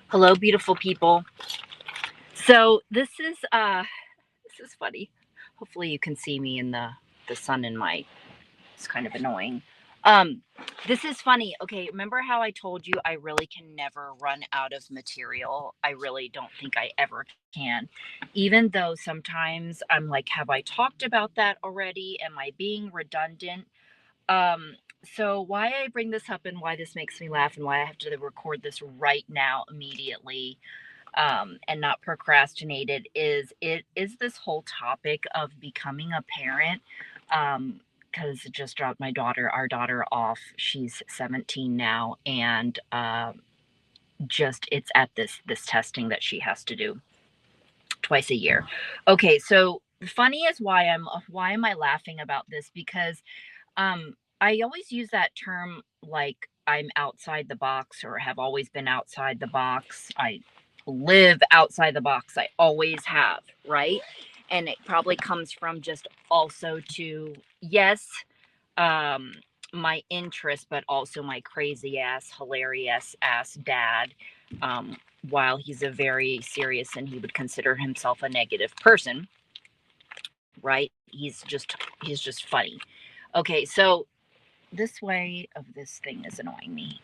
Hello, beautiful people. So this is funny. Hopefully you can see me in the sun in my it's kind of annoying. Um this is funny. Okay, remember how I told you I really can never run out of material? I really don't think I ever can. Even though sometimes I'm like, have I talked about that already? Am I being redundant? So why I bring this up and why this makes me laugh and why I have to record this right now immediately and not procrastinated is this whole topic of becoming a parent. Because it just dropped our daughter off. She's 17 now, and just it's at this testing that she has to do twice a year. Okay, so funny is why am I laughing about this? Because I always use that term like I'm outside the box or have always been outside the box. I live outside the box. I always have, right? And it probably comes from just also to, yes, um, my interest, but also my crazy ass, hilarious ass dad. Um, while he's a very serious and he would consider himself a negative person, right? He's just funny. Okay, so this way of this thing is annoying me.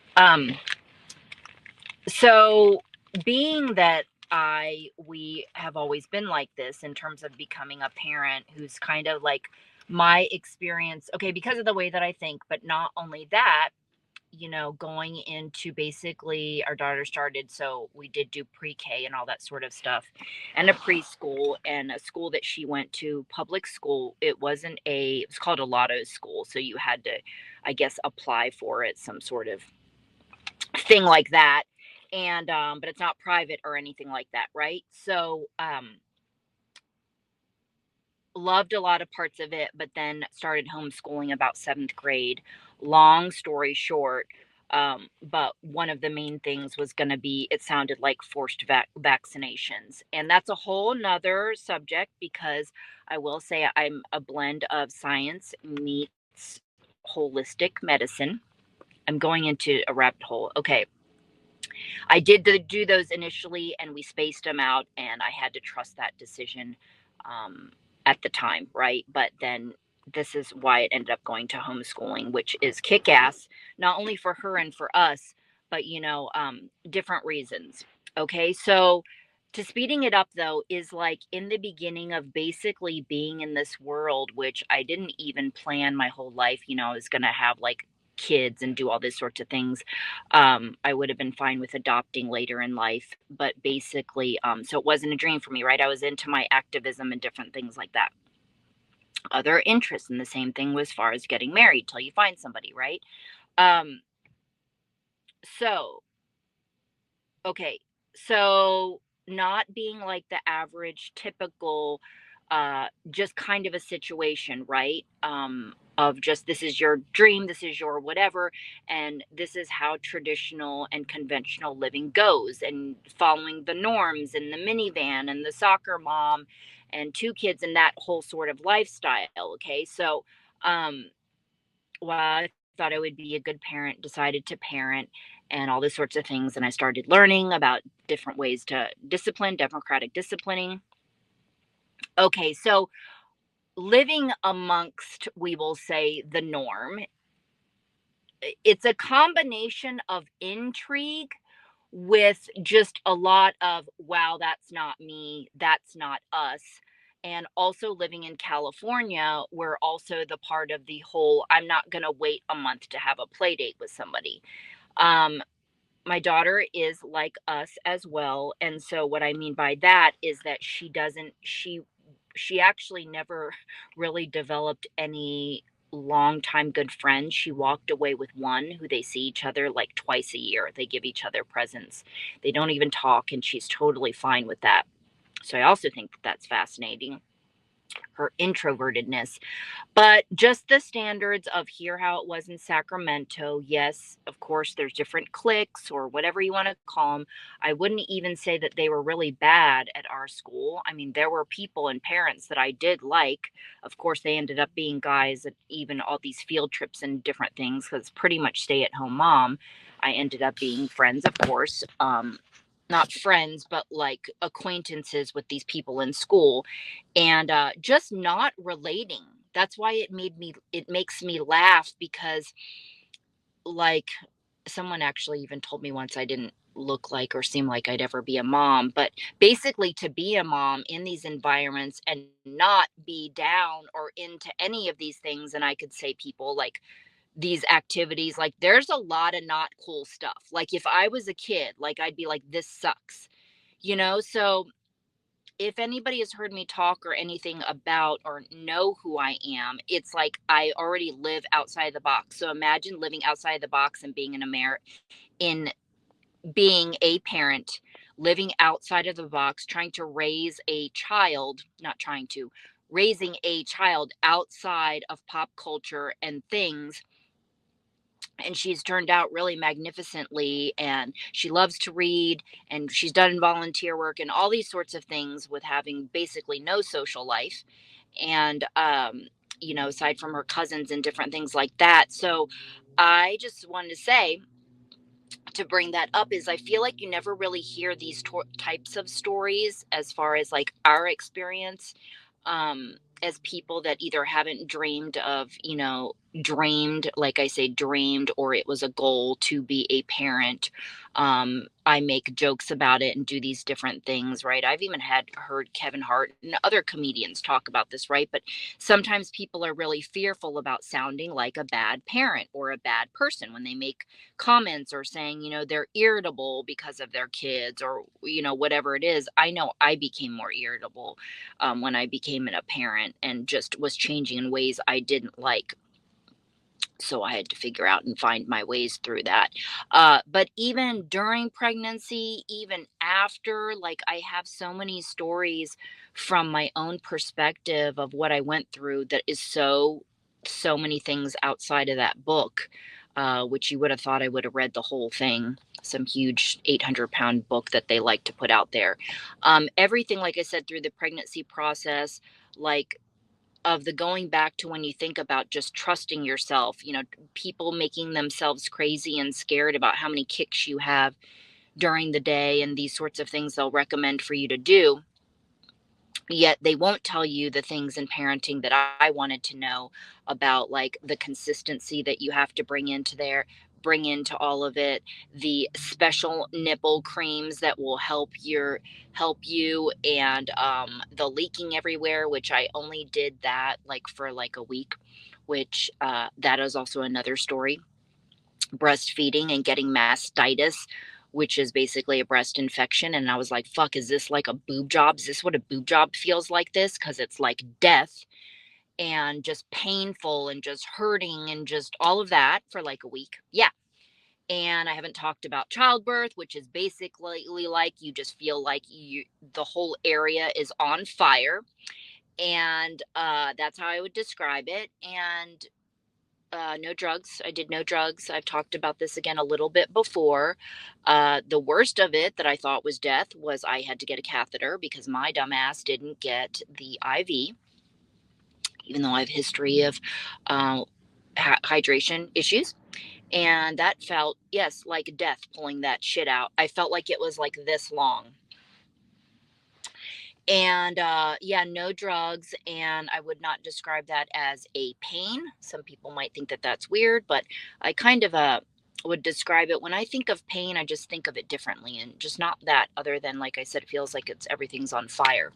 So being that we have always been like this in terms of becoming a parent who's kind of like my experience, okay, because of the way that I think, but not only that, going into basically our daughter started, so we did do pre-K and all that sort of stuff, and a preschool and a school that she went to, public school. It was called a lotto school, so you had to, I guess, apply for it, some sort of thing like that. And but it's not private or anything like that, right? So loved a lot of parts of it, but then started homeschooling about seventh grade. Long story short, but one of the main things was going to be, it sounded like forced vaccinations. And that's a whole nother subject because I will say I'm a blend of science meets holistic medicine. I'm going into a rabbit hole. Okay. I did do those initially and we spaced them out, and I had to trust that decision um, at the time, right? But then this is why it ended up going to homeschooling, which is kick ass, not only for her and for us, but different reasons. Okay, so to speeding it up though is like in the beginning of basically being in this world, which I didn't even plan my whole life. I was going to have like kids and do all these sorts of things. I would have been fine with adopting later in life, but basically, so it wasn't a dream for me, right? I was into my activism and different things like that. Other interests, and the same thing was as far as getting married till you find somebody, right? Um, so okay, so not being like the average typical just kind of a situation, right? Of just, this is your dream, this is your whatever, and this is how traditional and conventional living goes, and following the norms and the minivan and the soccer mom and two kids and that whole sort of lifestyle. Okay, so um while I thought I would be a good parent, decided to parent and all these sorts of things. And I started learning about different ways to discipline, democratic disciplining. Okay, so living amongst, we will say, the norm, it's a combination of intrigue with just a lot of, wow, that's not me, that's not us. And also living in California, we're also the part of the whole, I'm not going to wait a month to have a play date with somebody. Um, my daughter is like us as well. And so what I mean by that is that she actually never really developed any longtime good friends. She walked away with one who they see each other like twice a year. They give each other presents. They don't even talk, and she's totally fine with that. So I also think that that's fascinating, her introvertedness. But just the standards of here, how it was in Sacramento. Yes, of course, there's different cliques or whatever you want to call them. I wouldn't even say that they were really bad at our school. I mean, there were people and parents that I did like. Of course, they ended up being guys at even all these field trips and different things because pretty much stay at home mom. I ended up being friends, of course. not friends, but like acquaintances with these people in school, and just not relating. That's why it makes me laugh, because like someone actually even told me once I didn't look like or seem like I'd ever be a mom. But basically, to be a mom in these environments and not be down or into any of these things, and I could say people like these activities, like there's a lot of not cool stuff. Like if I was a kid, like I'd be like, this sucks, you know? So if anybody has heard me talk or anything about or know who I am, it's like I already live outside the box. So imagine living outside the box and being in being a parent, living outside of the box, trying to raise a child, not trying to, raising a child outside of pop culture and things. And she's turned out really magnificently, and she loves to read, and she's done volunteer work and all these sorts of things with having basically no social life. And aside from her cousins and different things like that. So I just wanted to say, to bring that up, is I feel like you never really hear these types of stories as far as like our experience, as people that either haven't dreamed of, dreamed, like I say, dreamed, or it was a goal to be a parent. I make jokes about it and do these different things, right? I've even heard Kevin Hart and other comedians talk about this, right? But sometimes people are really fearful about sounding like a bad parent or a bad person when they make comments, or saying, they're irritable because of their kids, or, whatever it is. I know I became more irritable when I became a parent, and just was changing in ways I didn't like. So I had to figure out and find my ways through that. But even during pregnancy, even after, like I have so many stories from my own perspective of what I went through that is so many things outside of that book, which you would have thought I would have read the whole thing. Some huge 800-pound book that they like to put out there. Everything, like I said, through the pregnancy process, like of the going back to when you think about just trusting yourself, people making themselves crazy and scared about how many kicks you have during the day and these sorts of things they'll recommend for you to do. Yet they won't tell you the things in parenting that I wanted to know about, like the consistency that you have to bring into all of it, the special nipple creams that will help you, and the leaking everywhere, which I only did that like for like a week, which that is also another story. Breastfeeding and getting mastitis, which is basically a breast infection. And I was like, fuck, is this like a boob job? Is this what a boob job feels like? This? Because it's like death and just painful and just hurting and just all of that for like a week. Yeah. And I haven't talked about childbirth, which is basically like you just feel like the whole area is on fire. And that's how I would describe it. And no drugs. I did no drugs. I've talked about this again a little bit before. The worst of it that I thought was death was I had to get a catheter because my dumbass didn't get the IV, even though I have history of uh, hydration issues. And that felt, yes, like death pulling that shit out. I felt like it was like this long. And yeah, no drugs. And I would not describe that as a pain. Some people might think that that's weird, but I kind of would describe it, when I think of pain, I just think of it differently, and just not that, other than, like I said, it feels like everything's on fire.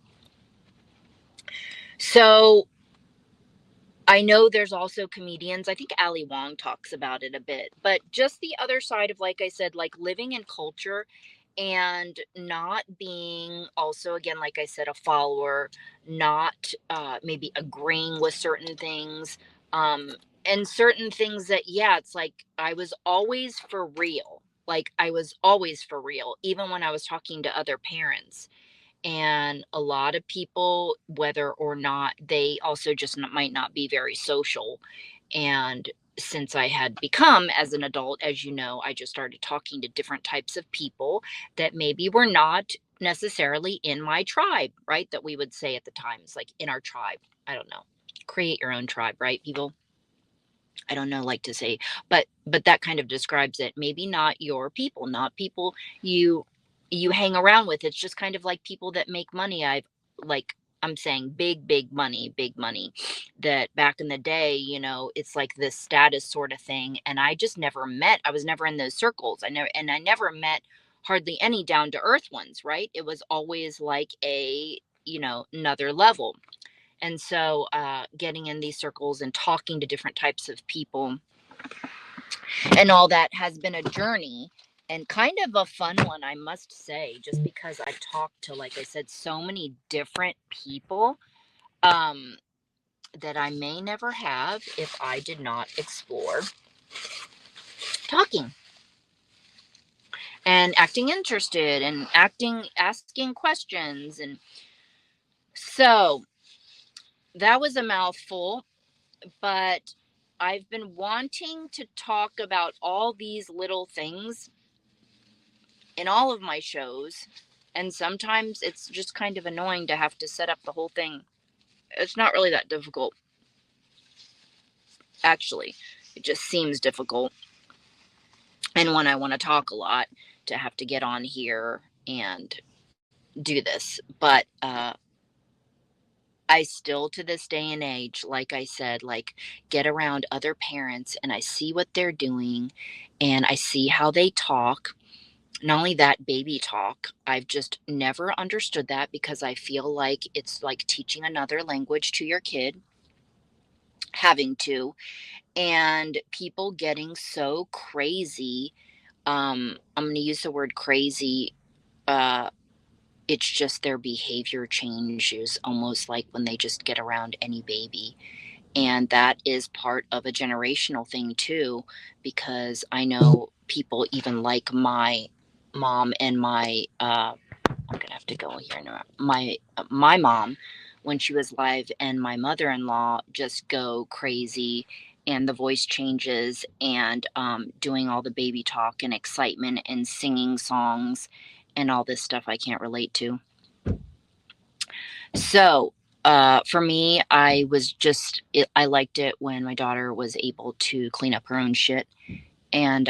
So I know there's also comedians. I think Ali Wong talks about it a bit, but just the other side of, like I said, like living in culture and not being, also, again, like I said, a follower, not maybe agreeing with certain things, um, and certain things that, yeah, it's like I was always for real. Like I was always for real, even when I was talking to other parents. And a lot of people, whether or not they also just might not be very social. And since I had become, as an adult, as you know, I just started talking to different types of people that maybe were not necessarily in my tribe, right? That we would say at the times, like in our tribe. I don't know. Create your own tribe, right, people? I don't know, like to say, but that kind of describes it. Maybe not your people, not people you you hang around with. It's just kind of like people that make money. Like, I'm saying big money that back in the day, it's like this status sort of thing. And I was never in those circles. I never met hardly any down to earth ones, right? It was always like another level. And so, getting in these circles and talking to different types of people and all that has been a journey and kind of a fun one, I must say, just because I've talked to, like I said, so many different people, um, that I may never have if I did not explore talking and acting interested and asking questions. And so that was a mouthful, but I've been wanting to talk about all these little things in all of my shows. And sometimes it's just kind of annoying to have to set up the whole thing. It's not really that difficult, actually. It just seems difficult. And when I want to talk a lot, to have to get on here and do this. But I still, to this day and age, like I said, like, get around other parents and I see what they're doing and I see how they talk. Not only that, baby talk, I've just never understood that because I feel like it's like teaching another language to your kid, having to, and people getting so crazy. I'm going to use the word crazy. Uh, it's just their behavior changes almost like when they just get around any baby. And that is part of a generational thing too, because I know people even like my mom and I'm gonna have to go here now. My mom, when she was live, and my mother-in-law just go crazy, and the voice changes, and doing all the baby talk and excitement and singing songs, and all this stuff I can't relate to. So, for me, I liked it when my daughter was able to clean up her own shit and,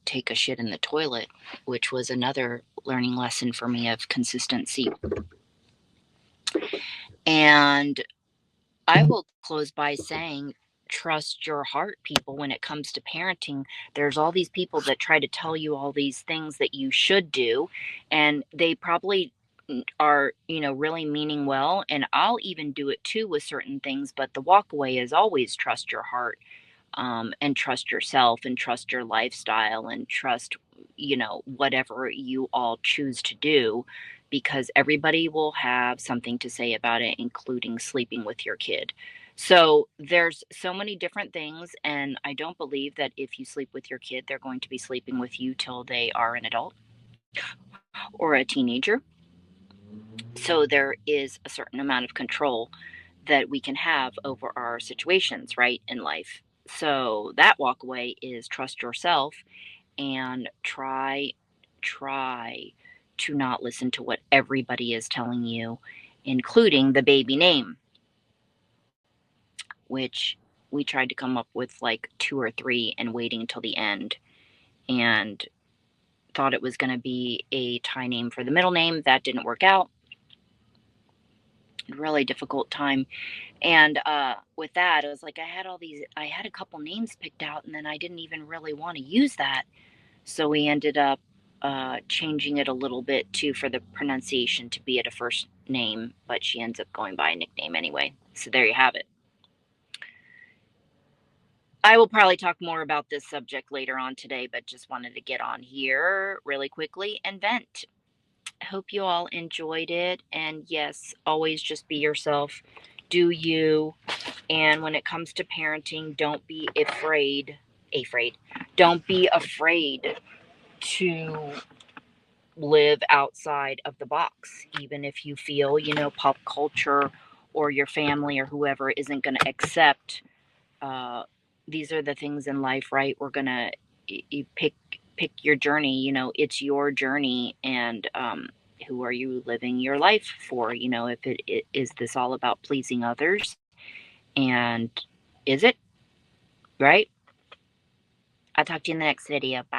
take a shit in the toilet, which was another learning lesson for me of consistency. And I will close by saying, trust your heart, people, when it comes to parenting. There's all these people that try to tell you all these things that you should do, and they probably are, really meaning well. And I'll even do it too with certain things, but the walk away is always trust your heart, and trust yourself and trust your lifestyle and trust, whatever you all choose to do, because everybody will have something to say about it, including sleeping with your kid. So there's so many different things. And I don't believe that if you sleep with your kid, they're going to be sleeping with you till they are an adult or a teenager. So there is a certain amount of control that we can have over our situations, right, in life. So that walk away is trust yourself and try to not listen to what everybody is telling you, including the baby name, which we tried to come up with like two or three and waiting until the end, and thought it was going to be a Thai name for the middle name. That didn't work out. Really difficult time. And with that, it was like I had a couple names picked out, and then I didn't even really want to use that. So we ended up changing it a little bit too for the pronunciation to be at a first name, but she ends up going by a nickname anyway. So there you have it. I will probably talk more about this subject later on today, but just wanted to get on here really quickly and vent. Hope you all enjoyed it. And yes, always just be yourself. Do you. And when it comes to parenting, don't be afraid. Don't be afraid to live outside of the box, even if you feel, pop culture or your family or whoever isn't going to accept. Uh, these are the things in life, right? We're gonna you pick your journey. It's your journey, and who are you living your life for? If it is this all about pleasing others, and is it right? I'll talk to you in the next video. Bye.